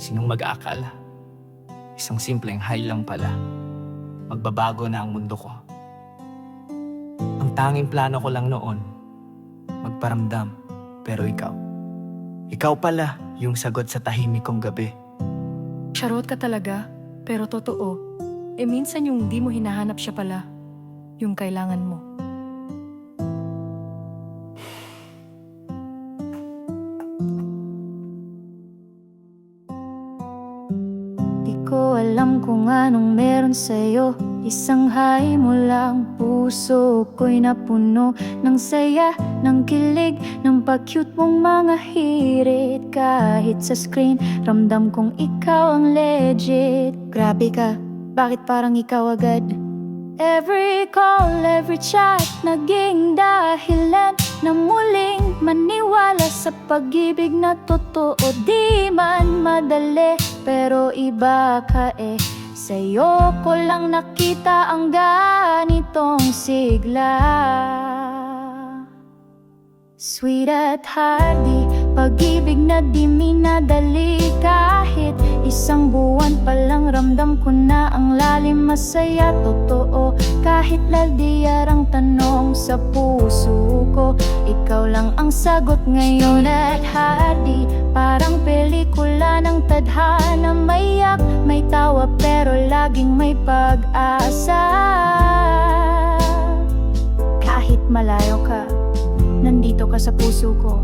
Sinong mag-aakala? Isang simpleng hi lang pala. Magbabago na ang mundo ko. Ang tanging plano ko lang noon, magparamdam. Pero ikaw pala yung sagot sa tahimik kong gabi. Charot ka talaga, pero totoo. Minsan yung di mo hinahanap siya pala, yung kailangan mo. Di ko alam kung anong meron sa'yo. Isang hi mo lang, puso ko'y napuno ng saya, ng kilig, ng pag-cute mong mga hirit. Kahit sa screen, ramdam kong ikaw ang legit. Grabe ka, bakit parang ikaw agad? Every call, every chat, naging dahilan na muling maniwala sa pag-ibig na totoo. Di man madali, pero iba ka Sa'yo ko lang nakita ang ganitong sigla. Sweet at hearty, pag-ibig na di minadali. Kahit isang buwan pa lang ramdam ko na ang lalim, masaya, totoo. Kahit laldiarang tanong sa puso ko, ikaw lang ang sagot ngayon. At hearty, parang pelikula ng tadhana. May yak, may tawa, pero laging may pag-asa. Kahit malayo ka, nandito ka sa puso ko.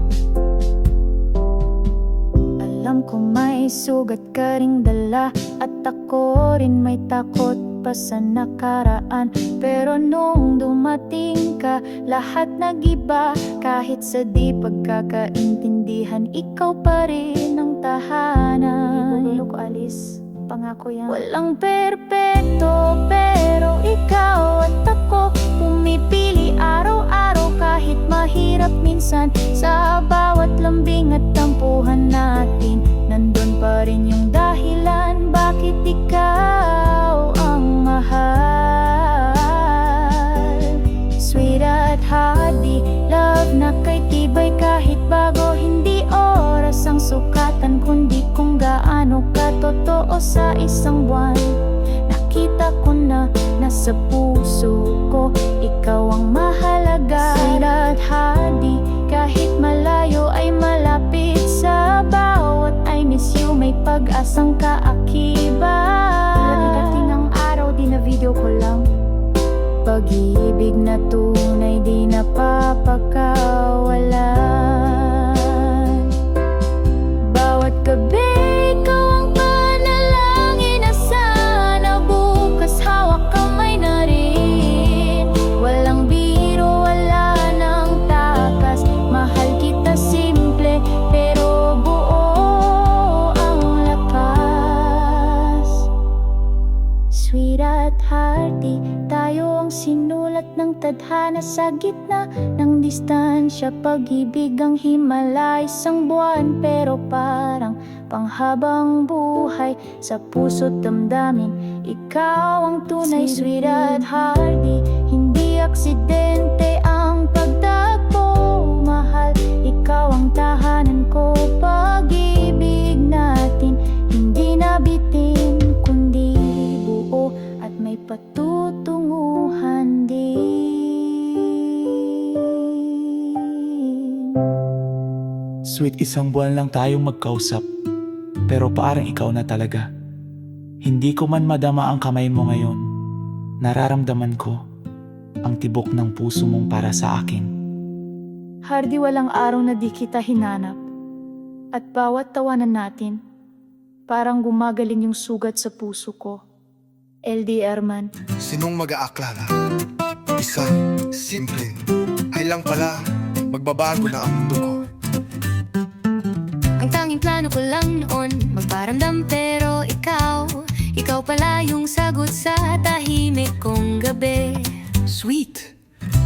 Alam ko may sugat ka ring dala, at ako rin may takot pa sa nakaraan. Pero nung dumating ka, lahat nag-iba. Kahit sa di pagkakaintindihan, ikaw pa rin ang tahanan. Hindi ko alis, pangako yan. Walang perpekto, pero ikaw at ako pumipili araw-araw. Kahit mahirap minsan, sa bawat lambing at tampuhan natin, nandun pa rin yung dahilan bakit ikaw ang mahal. Sweet at hearty, love na kay tibay. Kahit bago, hindi oras ang sukatan, kundi kung gaano ka totoo. Sa isang buwan, nakita ko na nasa puso ko, ikaw ang mahalaga. Sweet at hearty, kahit malayo ay malapit. Sa bawat I miss you, may pag-asang kaakibat. Darating ang araw, di na video ko lang. Pag-ibig na tunay, di napapakawalan. Bawat gabi, ikaw ang panalangin na sana bukas hawak kamay na rin. Walang biro, wala nang takas. Mahal kita simple, pero buo ang lakas. Sweet at hearty, tayo ang sinulat ng tadhana. Sa gitna ng distansya, pag-ibig ang Himalay. Isang buwan, pero parang panghabang buhay. Sa puso't damdamin, ikaw ang tunay. Sweet at hearty, hindi aksidente ang pagtagpo. Mahal, ikaw ang tahanan ko. Pag-ibig natin, hindi nabitin, kundi buo at may patutunguhan din. Sweet, isang buwan lang tayong magkausap, pero parang ikaw na talaga. Hindi ko man madama ang kamay mo ngayon, nararamdaman ko ang tibok ng puso mong para sa akin. Hardy, walang araw na di kita hinanap. At bawat tawanan natin, parang gumagaling yung sugat sa puso ko. LDR man. Sinong mag-aaklala? Isang simple ay lang pala, magbabago na ang mundo ko. Ang tanging plano ko lang noon, magparamdam, pero ikaw pala yung sagot sa tahimik kong gabi. Sweet,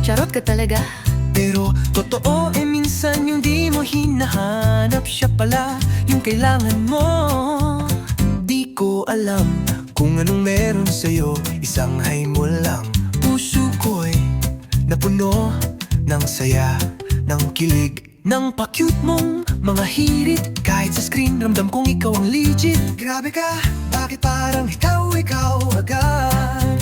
Charot ka talaga, pero totoo minsan yung di mo hinahanap, siya pala yung kailangan mo. Di ko alam kung anong meron sa'yo, isang hi mo lang, puso ko'y napuno ng saya, ng kilig, ng pa-cute mong mga hirit. Kahit sa screen, ramdam kong ikaw ang legit. Grabe ka, bakit parang ikaw agad?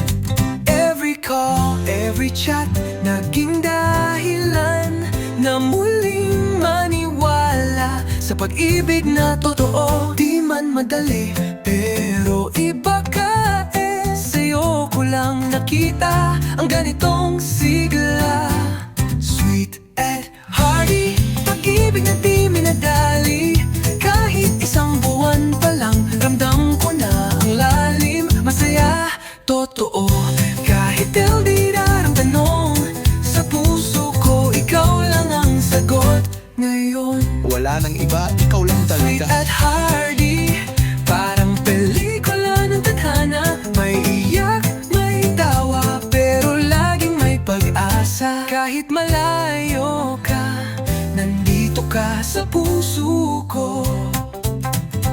Every call, every chat, naging dahilan na muling maniwala sa pag-ibig na totoo. Di man madali, pero iba ka sa'yo ko lang nakita ang ganitong sigla. Sweet at hearty, pag-ibig na di minadali. Kahit isang buwan pa lang, ramdam ko na ang lalim. Masaya, totoo, kahit LDR ang tanong. Sa puso ko, ikaw lang ang sagot ngayon. Wala nang iba, ikaw lang Sweet talaga. at hearty, parang pelikula ng tadhana. May iyak, may tawa, pero laging may pag-asa. Kahit malayo ka, nandito ka sa puso ko.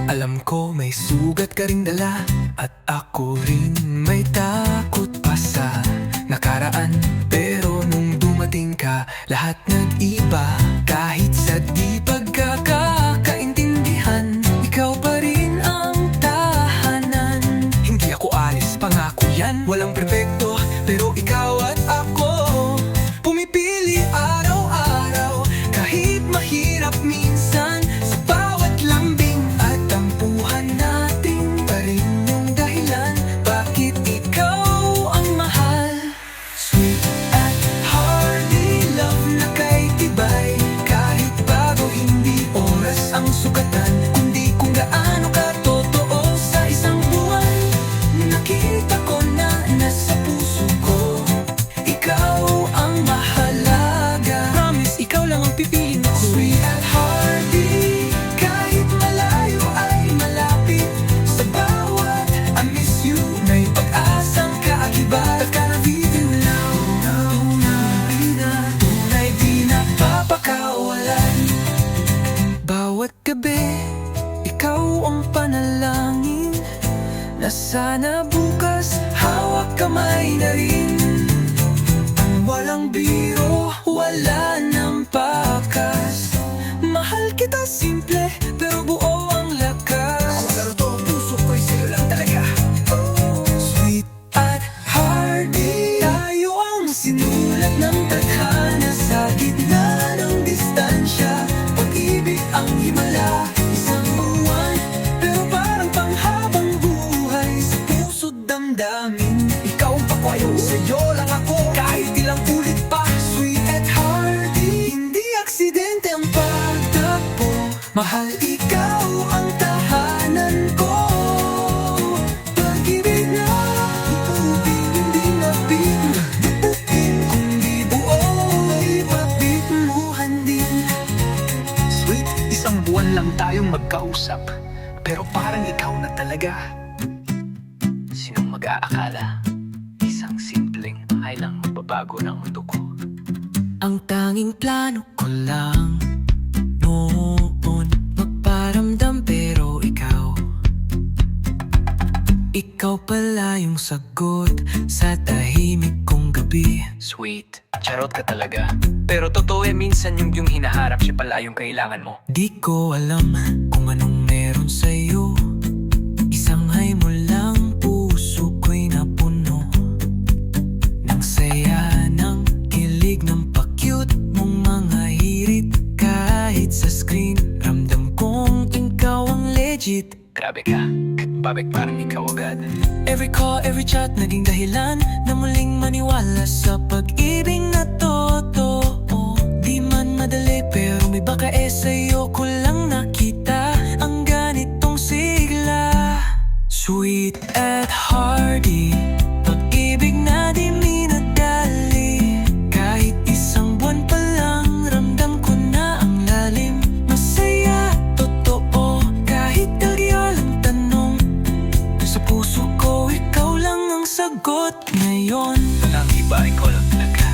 Alam ko may sugat ka rin dala, at ako rin may takot pa sa nakaraan. Pero nung dumating ka, lahat nag-iba. Kahit sa di pagkakaintindihan, ikaw pa rin ang tahanan. Hindi ako alis, pangako yan. Walang perfecto, pero ikaw at ako pumipili araw-araw. Kahit mahirap minsan, sa bawat lambing at tampuhan natin pa rin yung dahilan bakit ikaw ang mahal. Sweet at hearty love na kay tibay. Kahit bago hindi oras ang sukatan, kundi kung gaano ka totoo sa isang buwan. Nakita ko na nasa puso ko, ikaw ang mahalaga. Promise, ikaw lang ang pipiliin ko. Sweet at hearty, kahit malayo ay malapit. Sa bawat I miss you, may pag-asang kaakibat. At ka na bibig lang, tunay di na papakawalan. Bawat gabi, ikaw ang panalangin, na sana bukas hawak kamay na rin. Ang walang biro, wala ng pakas. Mahal kita simple, pero buo ang lakas. Pero to, puso ko'y sa'yo lang talaga. Sweet at hearty, tayo ang sinulat ng tadhana. Sa gitna ng distansya, pag-ibig ang himala. Isang buwan, pero parang panghabang buhay. Sa puso't damdamin, ikaw ang pakwayo. Sa'yo lang ako, kahit ilang ulit pa. Sweet at hearty, hindi aksidente ang pagtagpo. Mahal, ikaw ang tahanan ko. Pag-ibig na ipupin, hindi mapit. Diputin kung di buo, ipagbimuhan din. Sweet, isang buwan lang tayong magkausap, pero parang ikaw na talaga. Sinong mag-aakala? Isang simpleng ay lang magbabago ng mundo ko. Ang tanging plano ko lang noon, magparamdam, pero ikaw pala yung sagot sa tahimik kong gabi. Sweet, charot ka talaga. Pero totoo minsan yung hinaharap siya pala yung kailangan mo. Di ko alam kung anong meron sa'yo. Isang hay mo lang, puso ko'y napuno ng saya, ng kilig, ng pa-cute mong mga hirit. Kahit sa screen, ramdam kong ikaw ang legit. Grabe ka, babek parang ikaw agad. Every call, every chat, naging dahilan na muling maniwala sa pag-ibig na totoo. Di man madali, pero may baka sa'yo ko lang nakita ang ganitong sigla. Sweet at hearty, pag-ibig na di minadali. Kahit isang buwan pa lang, ramdam ko na ang lalim. Masaya, totoo, kahit dalyal ang tanong. Sa puso ko, ikaw lang ang sagot ngayon. Walang iba, ikaw lang talaga.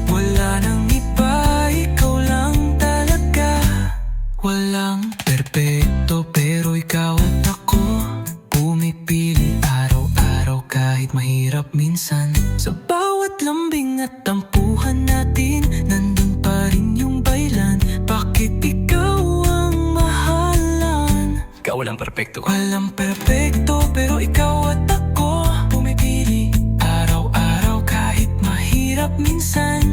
Wala nang iba, ikaw lang talaga. Walang perpekto, pero ikaw at ako pumipili araw-araw kahit mahirap minsan. Sa bawat lambing at tampuhan natin, nandun pa rin yung baylan. walang perpekto. Walang perpekto pero ikaw at ako pumipili araw-araw kahit mahirap minsan.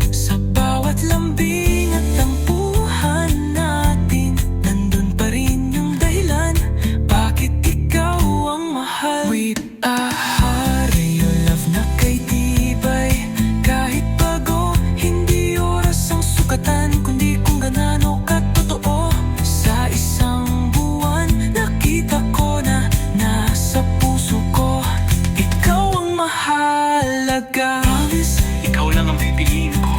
Sa bawat lambing at tampuhan natin, nandun pa rin yung dahilan bakit ikaw ang mahal. With a heart, your love na kay tibay. Kahit bago, hindi oras ang sukatan, kundi kung gaano katotoo. Sa isang buwan, nakita ko na nasa puso ko ikaw ang mahalaga. Promise, Ikaw lang ang pipiliin ko.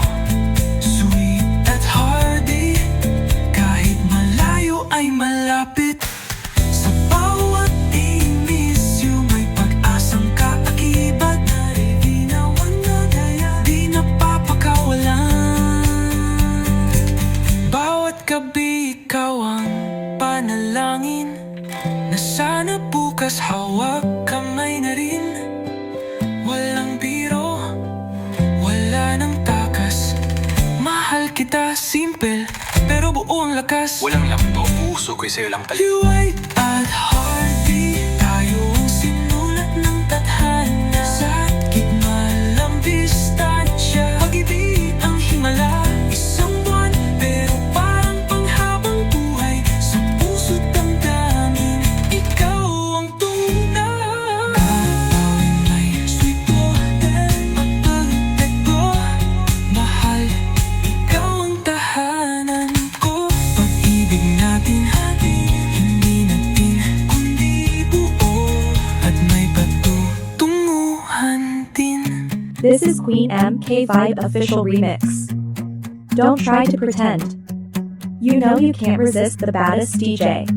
sweet at hardy, kahit malayo ay malapit. Sa bawat I-miss you, may pag-asang kaakibat. Nariginawan na daya, di napapakawalan. Bawat gabi ikaw ang panalangin, na sana bukas hawak kamay na rin. Walang biro, wala nang takas. Mahal kita, simple, pero buo ang lakas. Walang lakto, puso ko'y sa'yo lang Liwait at hardy, tayo ang sinulat ng tadhana. Sa gitna lang distansya, pag-ibig ang himala. Isang buwan, pero parang panghabang buhay. Sa puso't damdamin, ikaw ang tunay. Gagawin may sweet golden pagpagtekto. Mahal, ikaw ang tahanan ko. Pag-ibig natin, hindi natin kundi buo. At may patutunguhan din. This is Queen MK5 official remix. Don't try to pretend. You know you can't resist the baddest DJ.